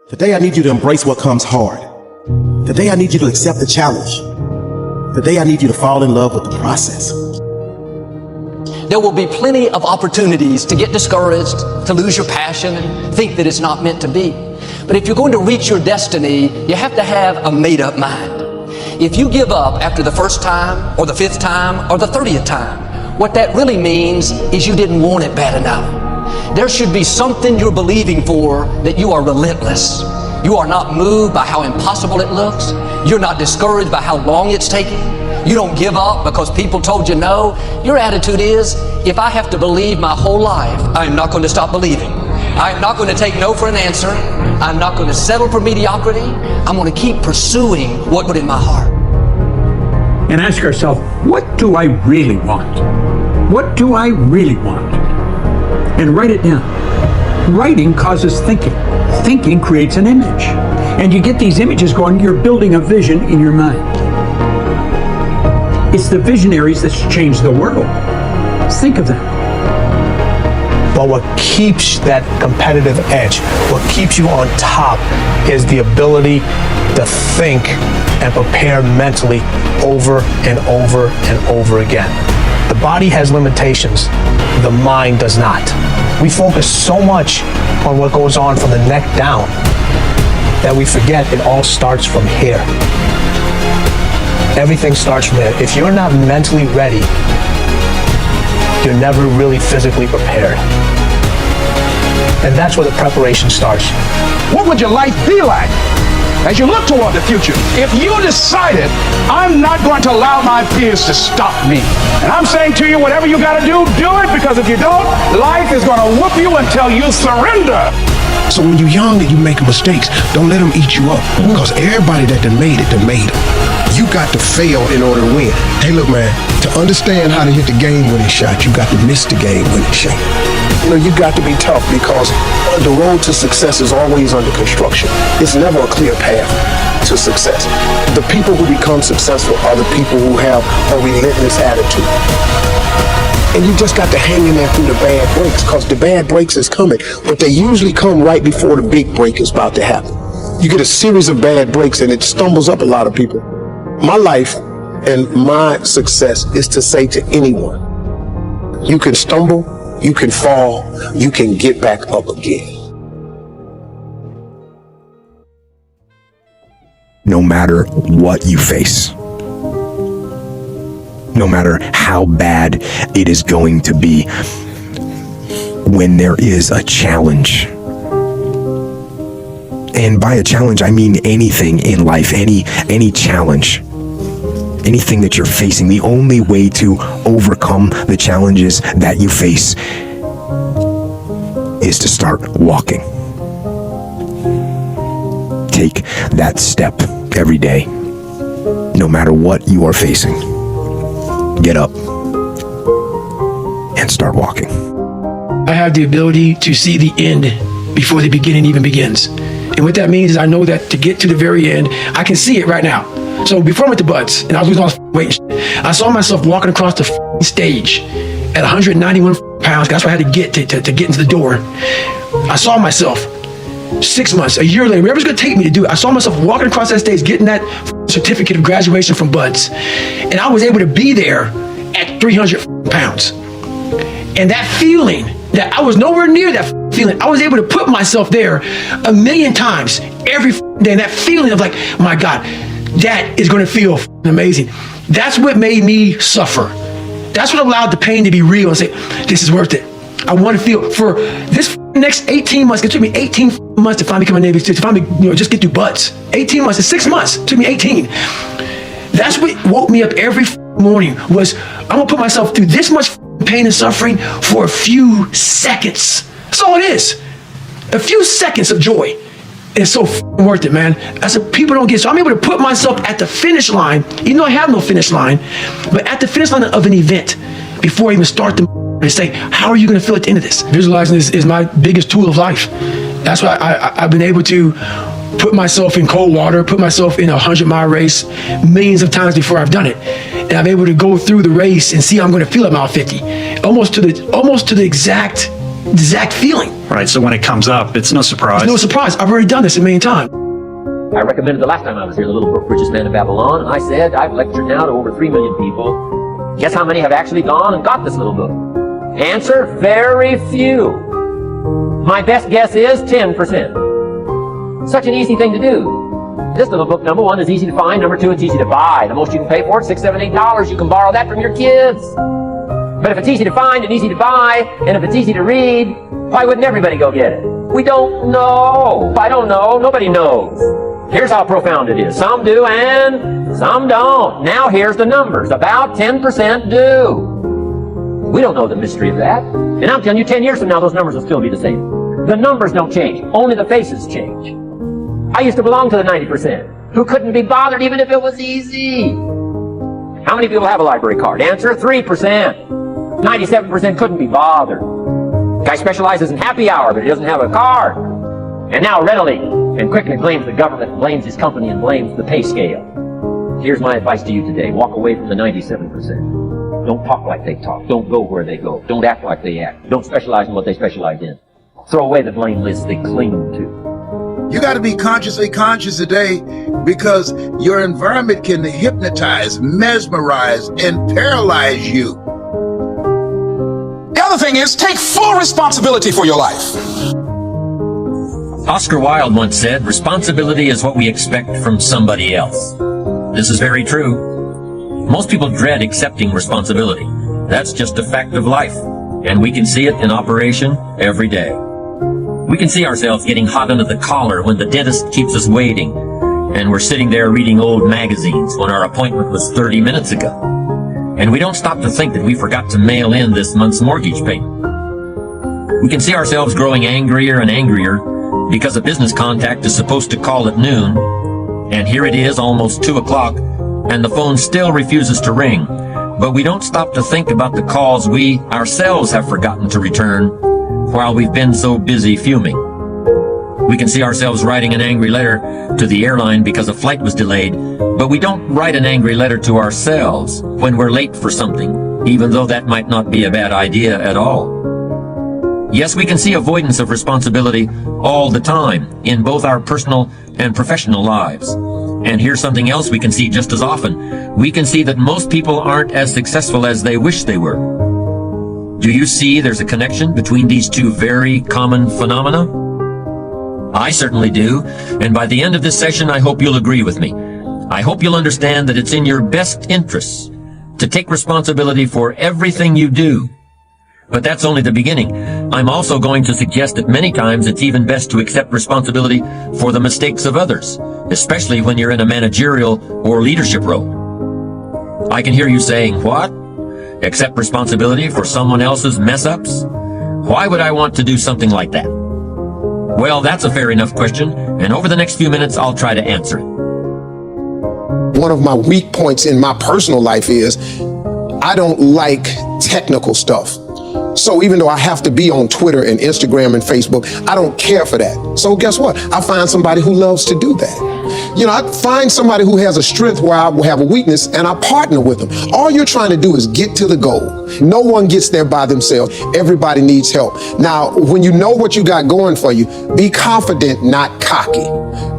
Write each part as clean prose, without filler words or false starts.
Today I need you to embrace what comes hard. Today I need you to accept the challenge. Today I need you to fall in love with the process. There will be plenty of opportunities to get discouraged, to lose your passion, and think that it's not meant to be. But if you're going to reach your destiny, you have to have a made-up mind. If you give up after the first time, or the 5th time, or the 30th time, what that really means is you didn't want it bad enough. There should be something you're believing for that you are relentless. You are not moved by how impossible it looks. You're not discouraged by how long it's taking. You don't give up because people told you no. Your attitude is, if I have to believe my whole life, I'm not going to stop believing. I'm not going to take no for an answer. I'm not going to settle for mediocrity. I'm going to keep pursuing what put in my heart. And ask ourselves, what do I really want? What do I really want? And write it down. Writing causes thinking. Thinking creates an image. And you get these images going, you're building a vision in your mind. It's the visionaries that changed the world. Think of them. But what keeps that competitive edge, what keeps you on top, is the ability to think and prepare mentally over and over and over again. The body has limitations, the mind does not. We focus so much on what goes on from the neck down that we forget it all starts from here. Everything starts from there. If you're not mentally ready, you're never really physically prepared. And that's where the preparation starts. What would your life be like as you look toward the future if you decided, I'm not going to allow my fears to stop me? And I'm saying to you, whatever you got to do it, because if you don't, life is going to whoop you until you surrender. So when you're young and you make mistakes, don't let them eat you up. Because everybody that done made it. You got to fail in order to win. Hey, look, man, to understand how to hit the game-winning shot, you got to miss the game-winning shot. You know, you got to be tough because the road to success is always under construction. It's never a clear path to success. The people who become successful are the people who have a relentless attitude. And you just got to hang in there through the bad breaks, because the bad breaks is coming, but they usually come right before the big break is about to happen. You get a series of bad breaks and it stumbles up a lot of people. My life and my success is to say to anyone, you can stumble, you can fall, you can get back up again. No matter what you face, no matter how bad it is going to be, when there is a challenge, and by a challenge I mean anything in life, any challenge, anything that you're facing, the only way to overcome the challenges that you face is to start walking. Take that step every day, no matter what you are facing. Get up and start walking. I have the ability to see the end before the beginning even begins. And what that means is I know that to get to the very end, I can see it right now. So before I went to Buds and I was losing all this weight, I saw myself walking across the stage at 191 pounds. That's where I had to get to get into the door. I saw myself 6 months, a year later, whatever's gonna take me to do it. I saw myself walking across that stage, getting that certificate of graduation from Buds. And I was able to be there at 300 pounds. And that feeling, that I was nowhere near that feeling, I was able to put myself there 1,000,000 times every day. And that feeling of like, my God, that is gonna feel amazing. That's what made me suffer. That's what allowed the pain to be real and say, this is worth it. I want to feel for this next 18 months. It took me 18 months to finally become a Navy SEAL, to finally, just get through Buds. 18 months, it's 6 months. It took me 18. That's what woke me up every morning, was I'm gonna put myself through this much pain and suffering for a few seconds. That's all it is. A few seconds of joy. It's so worth it, man. That's what people don't get. So I'm able to put myself at the finish line, even though I have no finish line, but at the finish line of an event before I even start the and say, how are you going to feel at the end of this? Visualizing is my biggest tool of life. That's why I've been able to put myself in cold water, put myself in a 100-mile race millions of times before I've done it. And I'm able to go through the race and see how I'm going to feel at mile 50. Almost to the exact exact feeling. Right, so when it comes up, it's no surprise. It's no surprise. I've already done this a million times. I recommended the last time I was here, the little book, Richest Man in Babylon. I said, I've lectured now to over 3 million people. Guess how many have actually gone and got this little book? Answer, very few. My best guess is 10%. Such an easy thing to do. This little book, number one, is easy to find. Number two, it's easy to buy. The most you can pay for it, $6, $7, $8. You can borrow that from your kids. But if it's easy to find and easy to buy, and if it's easy to read, why wouldn't everybody go get it? We don't know. I don't know. Nobody knows. Here's how profound it is. Some do and some don't. Now here's the numbers. About 10% do. We don't know the mystery of that. And I'm telling you, 10 years from now, those numbers will still be the same. The numbers don't change. Only the faces change. I used to belong to the 90% who couldn't be bothered even if it was easy. How many people have a library card? Answer, 3%. 97% couldn't be bothered. Guy specializes in happy hour, but he doesn't have a card. And now readily and quickly blames the government, blames his company, and blames the pay scale. Here's my advice to you today. Walk away from the 97%. Don't talk like they talk. Don't go where they go. Don't act like they act. Don't specialize in what they specialize in. Throw away the blame list they cling to. You got to be consciously conscious today, because your environment can hypnotize, mesmerize, and paralyze you. The other thing is, take full responsibility for your life. Oscar Wilde once said, responsibility is what we expect from somebody else. This is very true. Most people dread accepting responsibility. That's just a fact of life, and we can see it in operation every day. We can see ourselves getting hot under the collar when the dentist keeps us waiting, and we're sitting there reading old magazines when our appointment was 30 minutes ago. And we don't stop to think that we forgot to mail in this month's mortgage payment. We can see ourselves growing angrier and angrier because a business contact is supposed to call at noon, and here it is almost 2 o'clock, and the phone still refuses to ring. But we don't stop to think about the calls we ourselves have forgotten to return while we've been so busy fuming. We can see ourselves writing an angry letter to the airline because a flight was delayed, but we don't write an angry letter to ourselves when we're late for something, even though that might not be a bad idea at all. Yes, we can see avoidance of responsibility all the time in both our personal and professional lives. And here's something else we can see just as often. We can see that most people aren't as successful as they wish they were. Do you see there's a connection between these two very common phenomena? I certainly do, and by the end of this session, I hope you'll agree with me. I hope you'll understand that it's in your best interests to take responsibility for everything you do. But that's only the beginning. I'm also going to suggest that many times it's even best to accept responsibility for the mistakes of others, especially when you're in a managerial or leadership role. I can hear you saying, what? Accept responsibility for someone else's mess-ups? Why would I want to do something like that? Well, that's a fair enough question, and over the next few minutes, I'll try to answer it. One of my weak points in my personal life is I don't like technical stuff. So even though I have to be on Twitter and Instagram and Facebook, I don't care for that. So guess what? I find somebody who loves to do that. You know, I find somebody who has a strength where I will have a weakness, and I partner with them. All you're trying to do is get to the goal. No one gets there by themselves. Everybody needs help. Now, when you know what you got going for you, be confident, not cocky.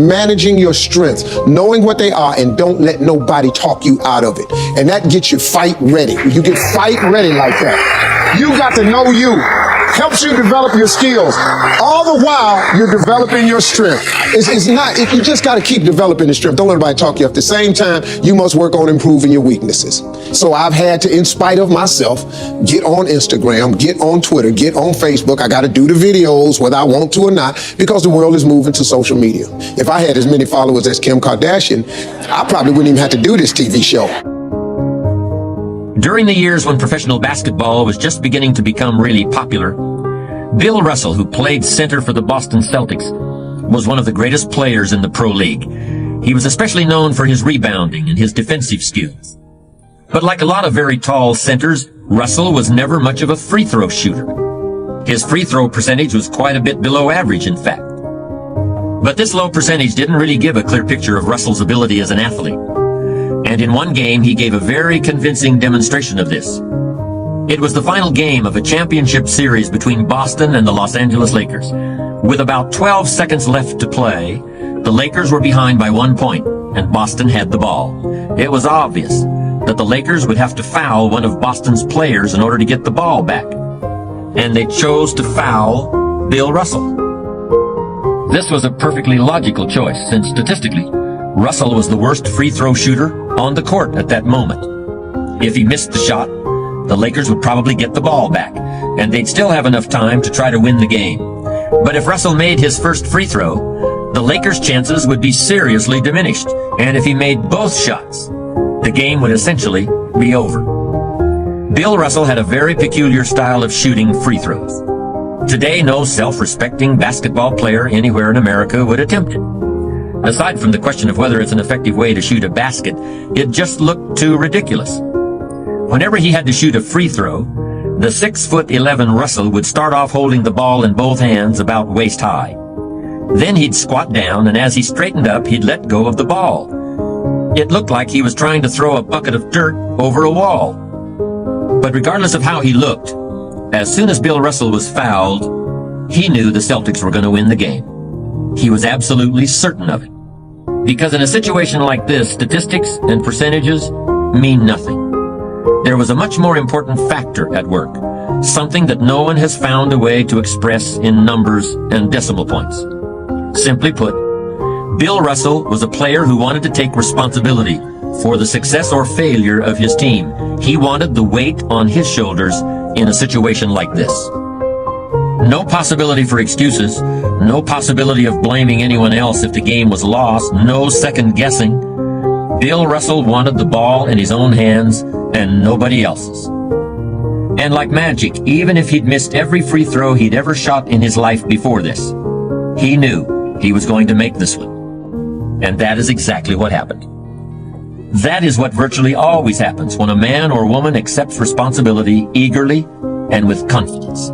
Managing your strengths, knowing what they are, and don't let nobody talk you out of it. And that gets you fight ready. You get fight ready like that. You got to know you. Helps you develop your skills. All the while, you're developing your strength. You just got to keep developing the strength. Don't let anybody talk you up. At the same time, you must work on improving your weaknesses. So I've had to, in spite of myself, get on Instagram, get on Twitter, get on Facebook. I got to do the videos whether I want to or not, because the world is moving to social media. If I had as many followers as Kim Kardashian, I probably wouldn't even have to do this TV show. During the years when professional basketball was just beginning to become really popular, Bill Russell, who played center for the Boston Celtics, was one of the greatest players in the pro league. He was especially known for his rebounding and his defensive skills. But like a lot of very tall centers, Russell was never much of a free throw shooter. His free throw percentage was quite a bit below average, in fact. But this low percentage didn't really give a clear picture of Russell's ability as an athlete. And in one game, he gave a very convincing demonstration of this. It was the final game of a championship series between Boston and the Los Angeles Lakers. With about 12 seconds left to play, the Lakers were behind by 1 point, and Boston had the ball. It was obvious that the Lakers would have to foul one of Boston's players in order to get the ball back. And they chose to foul Bill Russell. This was a perfectly logical choice, since statistically, Russell was the worst free throw shooter on the court at that moment. If he missed the shot, the Lakers would probably get the ball back, and they'd still have enough time to try to win the game. But if Russell made his first free throw, the Lakers' chances would be seriously diminished, and if he made both shots, the game would essentially be over. Bill Russell had a very peculiar style of shooting free throws. Today, no self-respecting basketball player anywhere in America would attempt it. Aside from the question of whether it's an effective way to shoot a basket, it just looked too ridiculous. Whenever he had to shoot a free throw, the 6'11" Russell would start off holding the ball in both hands about waist high. Then he'd squat down, and as he straightened up, he'd let go of the ball. It looked like he was trying to throw a bucket of dirt over a wall. But regardless of how he looked, as soon as Bill Russell was fouled, he knew the Celtics were going to win the game. He was absolutely certain of it. Because in a situation like this, statistics and percentages mean nothing. There was a much more important factor at work, something that no one has found a way to express in numbers and decimal points. Simply put, Bill Russell was a player who wanted to take responsibility for the success or failure of his team. He wanted the weight on his shoulders in a situation like this. No possibility for excuses, no possibility of blaming anyone else if the game was lost, no second guessing. Bill Russell wanted the ball in his own hands and nobody else's. And like magic, even if he'd missed every free throw he'd ever shot in his life before this, he knew he was going to make this one. And that is exactly what happened. That is what virtually always happens when a man or woman accepts responsibility eagerly and with confidence.